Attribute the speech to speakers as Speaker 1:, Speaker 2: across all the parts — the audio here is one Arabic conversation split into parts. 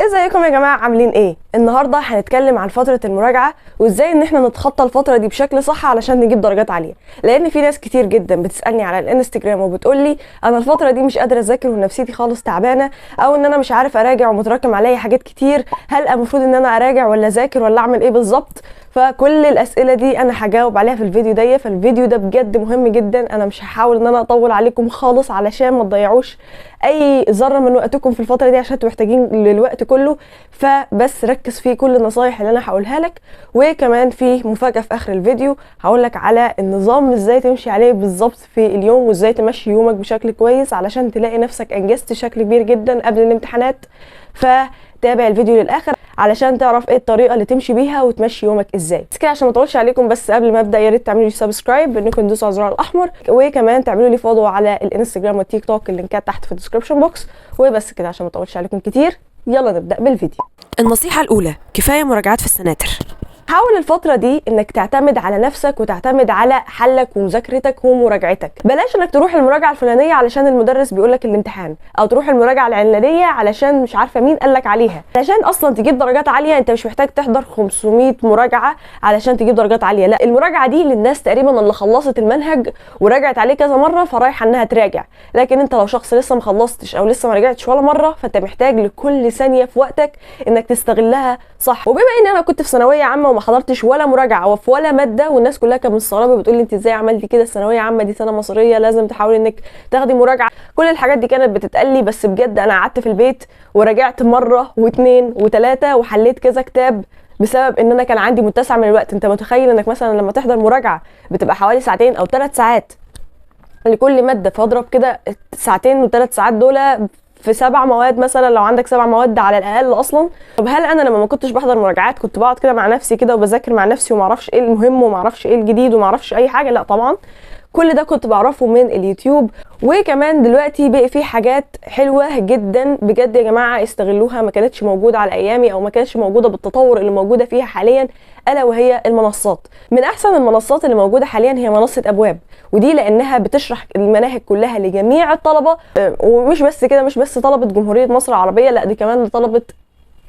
Speaker 1: ازيكم يا جماعه؟ عاملين ايه؟ النهارده هنتكلم عن فتره المراجعه وازاي ان احنا نتخطى الفتره دي بشكل صح علشان نجيب درجات عاليه. لان في ناس كتير جدا بتسالني على الانستجرام وبتقول لي انا الفتره دي مش قادره اذاكر ونفسيتي خالص تعبانه، او ان انا مش عارف اراجع ومتراكم عليا حاجات كتير، هل المفروض ان انا اراجع ولا اذاكر ولا اعمل ايه بالظبط؟ فكل الاسئله دي انا هجاوب عليها في الفيديو ده. فالفيديو ده بجد مهم جدا، انا مش هحاول ان انا اطول عليكم خالص علشان ما تضيعوش اي ذره من وقتكم في الفتره دي، عشان انتوا محتاجين للوقت كله. فبس ركز في كل النصايح اللي انا هقولها لك، وكمان في مفاجاه في اخر الفيديو هقول لك على النظام ازاي تمشي عليه بالظبط في اليوم، وازاي تمشي يومك بشكل كويس علشان تلاقي نفسك انجزت بشكل كبير جدا قبل الامتحانات. فتابع الفيديو للاخر علشان تعرف ايه الطريقه اللي تمشي بيها وتمشي يومك ازاي. بس كده عشان ما اطولش عليكم، بس قبل ما ابدا يا ريت تعملوا لي سبسكرايب، انكم تدوسوا على الزرار الاحمر، وكمان تعملوا لي فولو على الانستجرام والتيك توك، اللينكات تحت في الديسكربشن بوكس. وبس كده عشان ما اطولش عليكم كتير، يلا نبدا بالفيديو.
Speaker 2: النصيحة الأولى: كفاية مراجعات في السناتر.
Speaker 1: حاول الفترة دي انك تعتمد على نفسك وتعتمد على حلك ومذاكرتك ومراجعتك. بلاش انك تروح المراجعة الفلانية علشان المدرس بيقولك الامتحان، او تروح المراجعة العلانية علشان مش عارفة مين قالك عليها. علشان اصلا تجيب درجات عالية انت مش محتاج تحضر 500 مراجعة علشان تجيب درجات عالية، لا، المراجعة دي للناس تقريبا اللي خلصت المنهج وراجعت عليه كذا مرة فرايحة انها تراجع. لكن انت لو شخص لسه مخلصتش او لسه ما راجعتش ولا مرة، فانت محتاج لكل ثانية في وقتك انك تستغلها صح. وبما ان انا كنت في ثانوية عامة وما حضرتش ولا مراجعه وفي ولا ماده، والناس كلها كانت مستغربه بتقول لي انت ازاي عملتي كده؟ الثانويه عامه دي سنه مصريه، لازم تحاولي انك تاخدي مراجعه. كل الحاجات دي كانت بتتقال لي، بس بجد انا قعدت في البيت وراجعت مره واثنين وثلاثه وحليت كذا كتاب بسبب ان انا كان عندي متسع من الوقت. انت متخيل انك مثلا لما تحضر مراجعه بتبقى حوالي ساعتين او 3 ساعات لكل ماده، فاضرب كده ساعتين و3 ساعات دول في 7 مواد مثلا، لو عندك 7 مواد على الاقل اصلا. طب هل انا لما ما كنتش بحضر مراجعات كنت بقعد كده مع نفسي كده وبذاكر مع نفسي وما اعرفش ايه المهم وما اعرفش ايه الجديد وما اعرفش اي حاجه؟ لا طبعا، كل ده كنت بعرفه من اليوتيوب. وكمان دلوقتي بقى في حاجات حلوه جدا بجد يا جماعه، استغلوها، ما كانتش موجوده على ايامي او ما كانتش موجوده بالتطور اللي موجوده فيها حاليا، الا وهي المنصات. من احسن المنصات اللي موجوده حاليا هي منصه ابواب، ودي لانها بتشرح المناهج كلها لجميع الطلبه، ومش بس كده، مش بس طلبه جمهوريه مصر العربيه، لا دي كمان لطلبه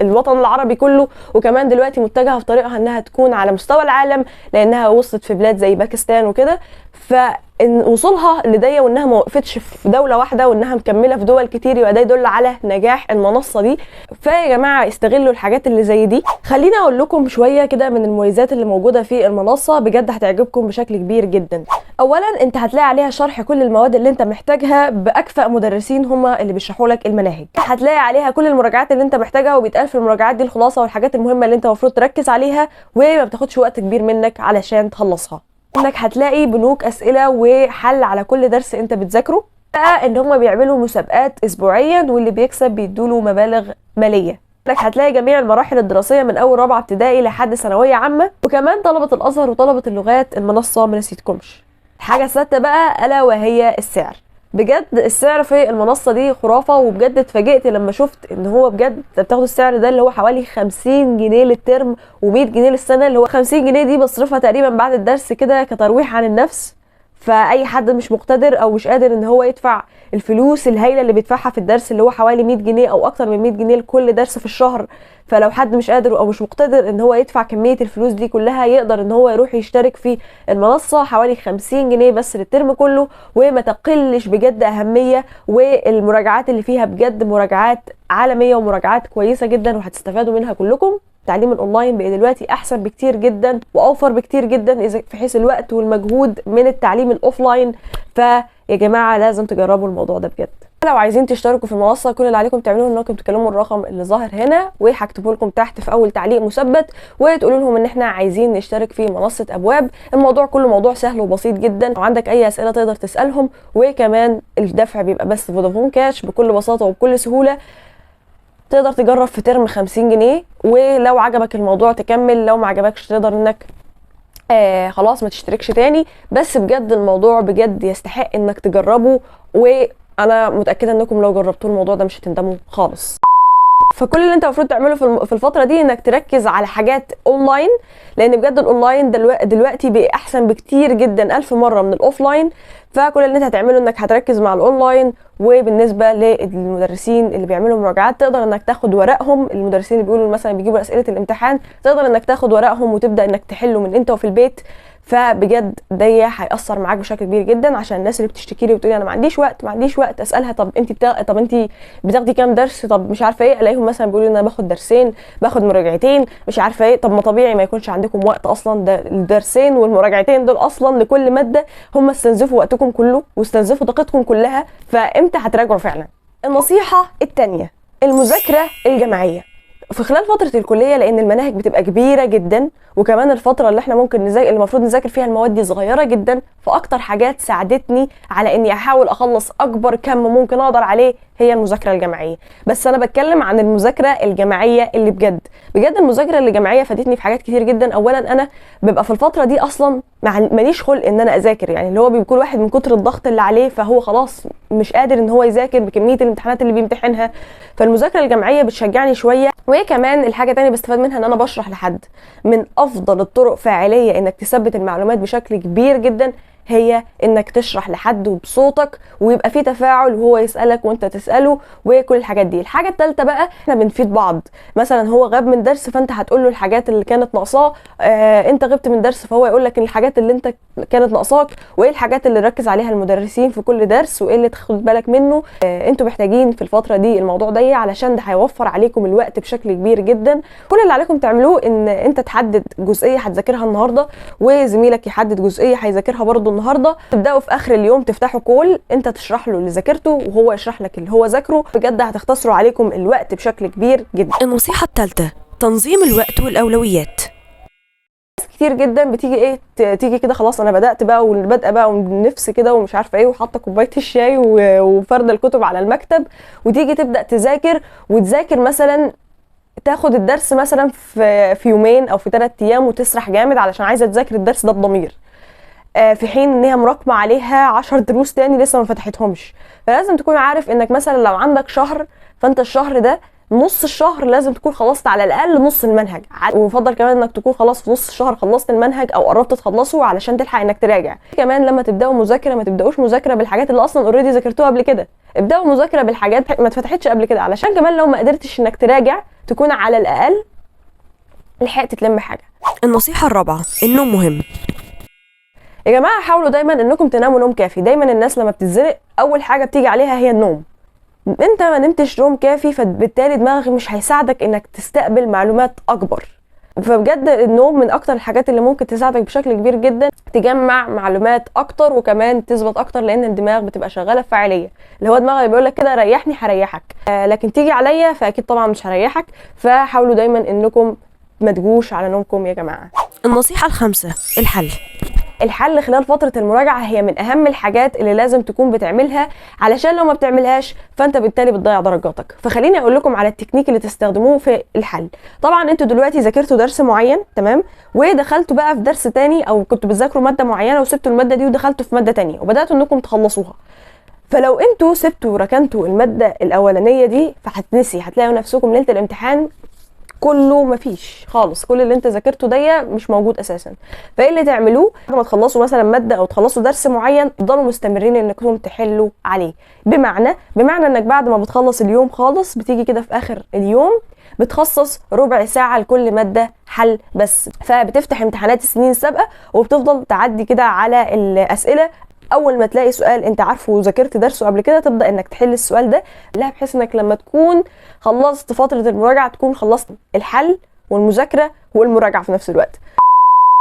Speaker 1: الوطن العربي كله. وكمان دلوقتي متجهه في طريقها انها تكون على مستوى العالم، لانها وصلت في بلاد زي باكستان وكده. فان وصولها لدي وانها ما وقفتش في دوله واحده وانها مكمله في دول كتير، يبقى ده يدل على نجاح المنصه دي. فيا جماعه استغلوا الحاجات اللي زي دي. خليني اقول لكم شويه كده من المميزات اللي موجوده في المنصه، بجد هتعجبكم بشكل كبير جدا. اولا انت هتلاقي عليها شرح كل المواد اللي انت محتاجها باكفأ مدرسين هم اللي بيشرحوا لك المناهج. هتلاقي عليها كل المراجعات اللي انت محتاجها، وبيتقال في المراجعات دي الخلاصه والحاجات المهمه اللي انت المفروض تركز عليها وما بتاخدش وقت كبير منك علشان تخلصها. انك هتلاقي بنوك اسئله وحل على كل درس انت بتذاكره. بقى ان هم بيعملوا مسابقات اسبوعيا، واللي بيكسب بيدوله مبالغ ماليه. انك هتلاقي جميع المراحل الدراسيه من اول رابعه ابتدائي لحد ثانويه عامه. وكمان طلبه الازهر وطلبه اللغات المنصه ما نسيتكمش. الحاجه السادسه بقى الا وهي السعر. بجد السعر في المنصه دي خرافه، وبجد اتفاجئت لما شفت ان هو بجد بتاخد السعر ده اللي هو حوالي 50 جنيه للترم و100 جنيه للسنه، اللي هو 50 جنيه دي بصرفها تقريبا بعد الدرس كده كترويح عن النفس. فاي حد مش مقتدر او مش قادر ان هو يدفع الفلوس الهائله اللي بيدفعها في الدرس، اللي هو حوالي 100 جنيه او اكتر من 100 جنيه لكل درس في الشهر، فلو حد مش قادر او مش مقتدر ان هو يدفع كميه الفلوس دي كلها، يقدر ان هو يروح يشترك في المنصه حوالي 50 جنيه بس للترم كله، وما تقلش بجد اهميه. والمراجعات اللي فيها بجد مراجعات عالميه ومراجعات كويسه جدا، وهتستفادوا منها كلكم. التعليم الاونلاين بقى دلوقتي احسن بكتير جدا واوفر بكتير جدا في حيث الوقت والمجهود من التعليم الاوفلاين. فيا جماعه لازم تجربوا الموضوع ده بجد. لو عايزين تشتركوا في المنصه، كل اللي عليكم تعملوه انكم تكلموا الرقم اللي ظاهر هنا، وهكتبه لكم تحت في اول تعليق مثبت، وتقولوا لهم ان احنا عايزين نشترك في منصه ابواب. الموضوع كله موضوع سهل وبسيط جدا، لو عندك اي اسئله تقدر تسالهم. وكمان الدفع بيبقى بس فودافون كاش بكل بساطه وبكل سهوله. تقدر تجرب في ترم 50 جنيه، ولو عجبك الموضوع تكمل، لو ما عجبكش تقدر انك خلاص ما تشتركش تاني. بس بجد الموضوع بجد يستحق انك تجربه، وانا متأكدة انكم لو جربتوا الموضوع ده مش هتندموا خالص. فكل اللي انت المفروض تعمله في الفتره دي انك تركز على حاجات اونلاين، لان بجد الاونلاين دلوقتي بقى احسن بكتير جدا 1000 مره من الاوفلاين. فكل اللي انت هتعمله انك هتركز مع الاونلاين. وبالنسبه للمدرسين اللي بيعملوا مراجعات تقدر انك تاخد ورقهم، المدرسين اللي بيقولوا مثلا بيجيبوا اسئله الامتحان تقدر انك تاخد ورقهم وتبدا انك تحله من انت وفي البيت. فبجد ده هيأثر معاك بشكل كبير جدا، عشان الناس اللي بتشتكي لي وتقولي انا ما عنديش وقت اسالها طب انت بتاخدي كام درس، طب مش عارفه ايه، الاقيهم مثلا بيقولوا انا باخد درسين، باخد مراجعتين، مش عارفه ايه. طب ما طبيعي ما يكونش عندكم وقت اصلا، ده الدرسين والمراجعتين دول اصلا لكل ماده هم استنزفوا وقتكم كله واستنزفوا طاقتكم كلها، فامتى هتراجعوا فعلا؟ النصيحه الثانيه المذاكره الجماعيه في خلال فترة الكلية، لأن المناهج بتبقى كبيرة جدا، وكمان الفترة اللي احنا ممكن المفروض نذاكر فيها المواد دي صغيرة جدا. فأكتر حاجات ساعدتني على إني أحاول أخلص أكبر كم ممكن أقدر عليه هي المذاكرة الجماعية. بس أنا بتكلم عن المذاكرة الجماعية اللي بجد المذاكرة الجماعية فادتني في حاجات كتير جدا. أولا أنا ببقى في الفترة دي أصلا ماليش خلق إن أنا أذاكر، يعني اللي هو بيكون واحد من كتر الضغط اللي عليه فهو خلاص مش قادر إن هو يذاكر بكمية الامتحانات اللي بيمتحنها. فالمذاكرة الجماعية بتشجعني شوية. وكمان الحاجة تانية بستفاد منها إن أنا بشرح لحد. من أفضل الطرق فاعلية إنك تثبت المعلومات بشكل كبير جدا هي انك تشرح لحد وبصوتك ويبقى في تفاعل وهو يسألك وانت تسأله وكل الحاجات دي. الحاجة الثالثة بقى احنا بنفيد بعض، مثلا هو غاب من درس فانت هتقول له الحاجات اللي كانت ناقصاه، انت غبت من درس فهو يقول لك الحاجات اللي انت كانت ناقصاك وايه الحاجات اللي ركز عليها المدرسين في كل درس وايه اللي تاخد بالك منه. انتوا محتاجين في الفترة دي الموضوع ده علشان ده هيوفر عليكم الوقت بشكل كبير جدا. كل اللي عليكم تعملوه ان انت تحدد جزئية هتذاكرها النهاردة وزميلك يحدد جزئية هيذاكرها برضو النهارده. تبداوا في اخر اليوم تفتحوا كول، انت تشرح له اللي ذاكرته وهو يشرح لك اللي هو ذاكره. بجد هتختصروا عليكم الوقت بشكل كبير جدا.
Speaker 2: النصيحة الثالثة تنظيم الوقت والأولويات.
Speaker 1: ناس كتير جدا بتيجي تيجي كده خلاص انا بدات بقى والبدء بقى والنفس كده ومش عارفه ايه وحاطه كوبايه الشاي وفرد الكتب على المكتب وتيجي تبدا تذاكر مثلا تاخد الدرس مثلا في يومين او في 3 ايام وتسرح جامد علشان عايزه تذاكر الدرس ده بضمير، في حين ان هي مراكمه عليها 10 دروس تاني لسه ما فتحتهمش. فلازم تكون عارف انك مثلا لو عندك شهر فانت الشهر ده نص الشهر لازم تكون خلصت على الاقل نص المنهج، ويفضل كمان انك تكون خلاص في نص الشهر خلصت المنهج او قربت تخلصه علشان تلحق انك تراجع. كمان لما تبداوا مذاكره ما تبداوش مذاكره بالحاجات اللي اصلا اوريدي ذاكرتوها قبل كده، ابداوا مذاكره بالحاجات ما اتفتحتش قبل كده علشان كمان لو ما قدرتش انك تراجع تكون على الاقل لحقت تلم حاجه.
Speaker 2: النصيحة الرابعة النوم مهم.
Speaker 1: يا جماعه حاولوا دايما انكم تناموا نوم كافي. دايما الناس لما بتتزنق اول حاجه بتيجي عليها هي النوم. انت ما نمتش نوم كافي فبالتالي دماغك مش هيساعدك انك تستقبل معلومات اكبر. فبجد النوم من اكتر الحاجات اللي ممكن تساعدك بشكل كبير جدا تجمع معلومات اكتر وكمان تثبت اكتر، لان الدماغ بتبقى شغاله بفاعليه، اللي هو دماغك بيقول لك كده ريحني هريحك، لكن تيجي عليا فاكيد طبعا مش هريحك. فحاولوا دايما انكم ما تجوش على نومكم يا جماعه.
Speaker 2: النصيحة الخامسة
Speaker 1: الحل خلال فترة المراجعة هي من أهم الحاجات اللي لازم تكون بتعملها، علشان لو ما بتعملهاش فأنت بالتالي بتضيع درجاتك. فخليني أقول لكم على التكنيك اللي تستخدموه في الحل. طبعا أنتوا دلوقتي ذاكرتوا درس معين تمام، ودخلتوا بقى في درس تاني أو كنتوا بتذاكروا مادة معينة وسبتوا المادة دي ودخلتوا في مادة تانية وبدأتوا أنكم تخلصوها. فلو أنتوا سبتوا وركنتوا المادة الأولانية دي فهتنسي، هتلاقوا نفسكم ليلة الامتحان كله مفيش خالص، كل اللي انت ذاكرته ده مش موجود اساسا. فايه اللي تعملوه لما تخلصوا مثلا ماده او تخلصوا درس معين تفضلوا مستمرين انكم تحلوا عليه. بمعنى انك بعد ما بتخلص اليوم خالص بتيجي كده في اخر اليوم بتخصص ربع ساعه لكل ماده حل بس، فبتفتح امتحانات السنين السابقه وبتفضل تعدي كده على الاسئله. اول ما تلاقي سؤال انت عارفه وذاكرت درسه قبل كده تبدا انك تحل السؤال ده، لا بحيث انك لما تكون خلصت فتره المراجعه تكون خلصت الحل والمذاكره والمراجعه في نفس الوقت.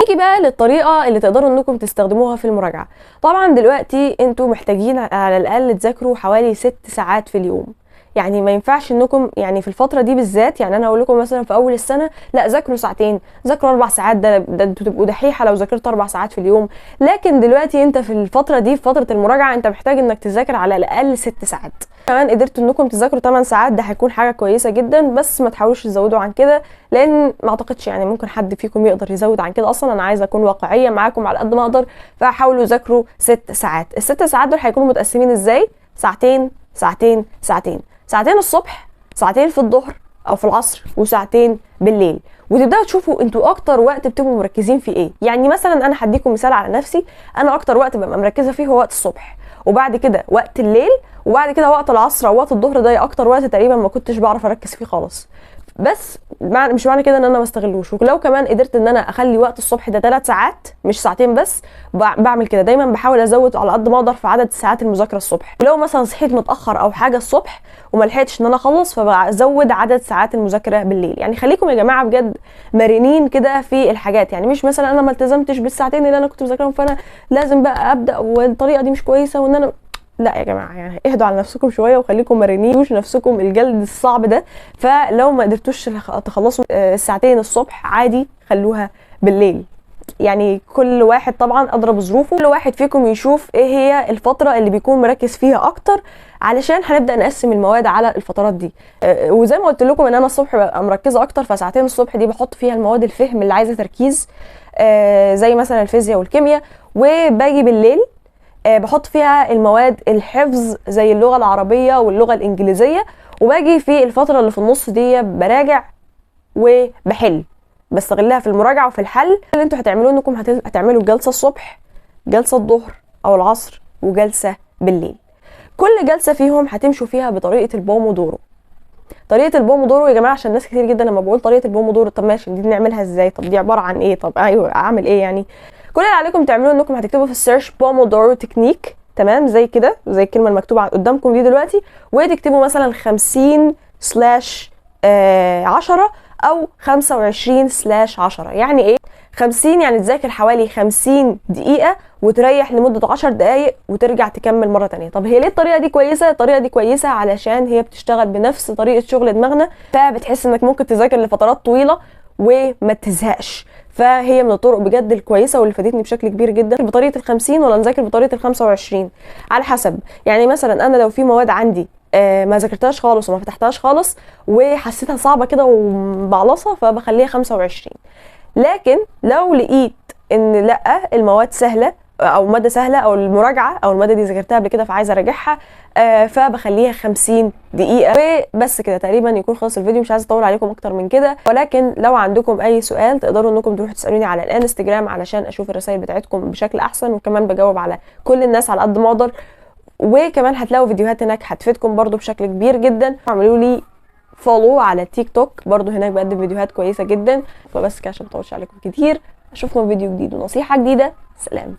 Speaker 1: نيجي بقى للطريقه اللي تقدروا انكم تستخدموها في المراجعه. طبعا دلوقتي انتوا محتاجين على الاقل تذاكروا حوالي 6 ساعات في اليوم، يعني ما ينفعش انكم يعني في الفتره دي بالذات، يعني انا اقول لكم مثلا في اول السنه لا ذاكروا ساعتين، ذاكروا 4 ساعات، ده انتوا تبقوا دحيحه لو ذاكرت 4 ساعات في اليوم. لكن دلوقتي انت في الفتره دي في فتره المراجعه انت محتاج انك تذاكر على الاقل 6 ساعات. كمان قدرتوا انكم تذاكروا 8 ساعات ده هيكون حاجه كويسه جدا، بس ما تحاولوش تزودوا عن كده لان ما اعتقدش يعني ممكن حد فيكم يقدر يزود عن كده اصلا. انا عايزه اكون واقعيه معاكم على قد ما اقدر، فحاولوا ذاكروا 6 ساعات. ال6 ساعات دول هيكونوا متقسمين ازاي؟ ساعتين ساعتين ساعتين، ساعتين الصبح، ساعتين في الظهر، او في العصر وساعتين بالليل، وتبداوا تشوفوا انتوا اكتر وقت بتبقوا مركزين في ايه. يعني مثلا انا هديكم مثال على نفسي، انا اكتر وقت ببقى مركزه فيه هو وقت الصبح، وبعد كده وقت الليل، وبعد كده وقت العصر او وقت الظهر. ده اكتر وقت تقريبا ما كنتش بعرف اركز فيه خالص، بس مش معنى كده ان انا ما استغلوش. ولو كمان قدرت ان انا اخلي وقت الصبح ده 3 ساعات مش ساعتين بس، بعمل كده دايما، بحاول ازود على قد ما اقدر في عدد ساعات المذاكره الصبح. ولو مثلا صحيت متاخر او حاجه الصبح وما لحقتش ان انا اخلص، فبزود عدد ساعات المذاكره بالليل. يعني خليكم يا جماعه بجد مرنين كده في الحاجات. يعني مش مثلا انا ما التزمتش بالساعتين اللي انا كنت بذاكرهم فانا لازم بقى ابدا والطريقه دي مش كويسه وان انا، لا يا جماعه، يعني اهدوا على نفسكم شويه وخليكم مرنين، مش نفسكم الجلد الصعب ده. فلو ما قدرتوش تخلصوا الساعتين الصبح عادي خلوها بالليل. يعني كل واحد طبعا ادرى بظروفه، كل واحد فيكم يشوف ايه هي الفتره اللي بيكون مركز فيها اكتر، علشان هنبدا نقسم المواد على الفترات دي. وزي ما قلت لكم ان انا الصبح ببقى مركزه اكتر، فساعتين الصبح دي بحط فيها المواد الفهم اللي عايزه تركيز، زي مثلا الفيزياء والكيمياء. وباجي بالليل بحط فيها المواد الحفظ زي اللغة العربية واللغة الإنجليزية. وباجي في الفترة اللي في النص دي براجع وبحل، بستغلها في المراجعة وفي الحل. اللي انتوا هتعملوه انكم هتعملوا جلسة الصبح، جلسة الظهر أو العصر، وجلسة بالليل. كل جلسة فيهم هتمشوا فيها بطريقة البومودورو. طريقة البومودورو يا جماعة، عشان ناس كتير جدا لما بقول طريقة البومودورو، طب ماشي دي بنعملها ازاي؟ طب دي عبارة عن ايه؟ طب ايوه اعمل ايه يعني؟ كل اللي عليكم تعملوه انكم هتكتبوا في السيرش بومودورو تكنيك، تمام؟ زي كده، زي الكلمة المكتوبة قدامكم دي دلوقتي، وتكتبوا مثلا 50/10 او 25/10. يعني ايه 50؟ يعني تذاكر حوالي 50 دقيقة وتريح لمدة 10 دقايق وترجع تكمل مرة تانية. طب هي ليه الطريقة دي كويسة؟ الطريقة دي كويسة علشان هي بتشتغل بنفس طريقة شغل دماغنا، فبتحس انك ممكن تذاكر لفترات طويلة وما تزهقش. فهي من الطرق بجد الكويسة واللي فادتني بشكل كبير جدا. بطريقة ال50 ولا نذاكر بطريقة ال25 على حسب. يعني مثلا انا لو في مواد عندي ما ذاكرتهاش خالص وما فتحتهاش خالص وحسيتها صعبة كده ومبعلصة، فبخليها 25. لكن لو لقيت ان لا المواد سهله او ماده سهله او المراجعه او الماده دي ذاكرتها قبل كده فعايزه اراجعها، فبخليها 50 دقيقه. وبس كده تقريبا يكون خلص الفيديو. مش عايزه اطول عليكم اكتر من كده، ولكن لو عندكم اي سؤال تقدروا انكم تروحوا تسالوني على الانستجرام علشان اشوف الرسائل بتاعتكم بشكل احسن، وكمان بجاوب على كل الناس على قد ما اقدر. وكمان هتلاقوا فيديوهات هناك هتفيدكم برضو بشكل كبير جدا. اعملوا لي فولو على تيك توك، برضو هناك بقدم فيديوهات كويسه جدا. فبس كده عشان ما اطولش عليكم كتير، اشوفكم في فيديو جديد ونصيحه جديده. سلام.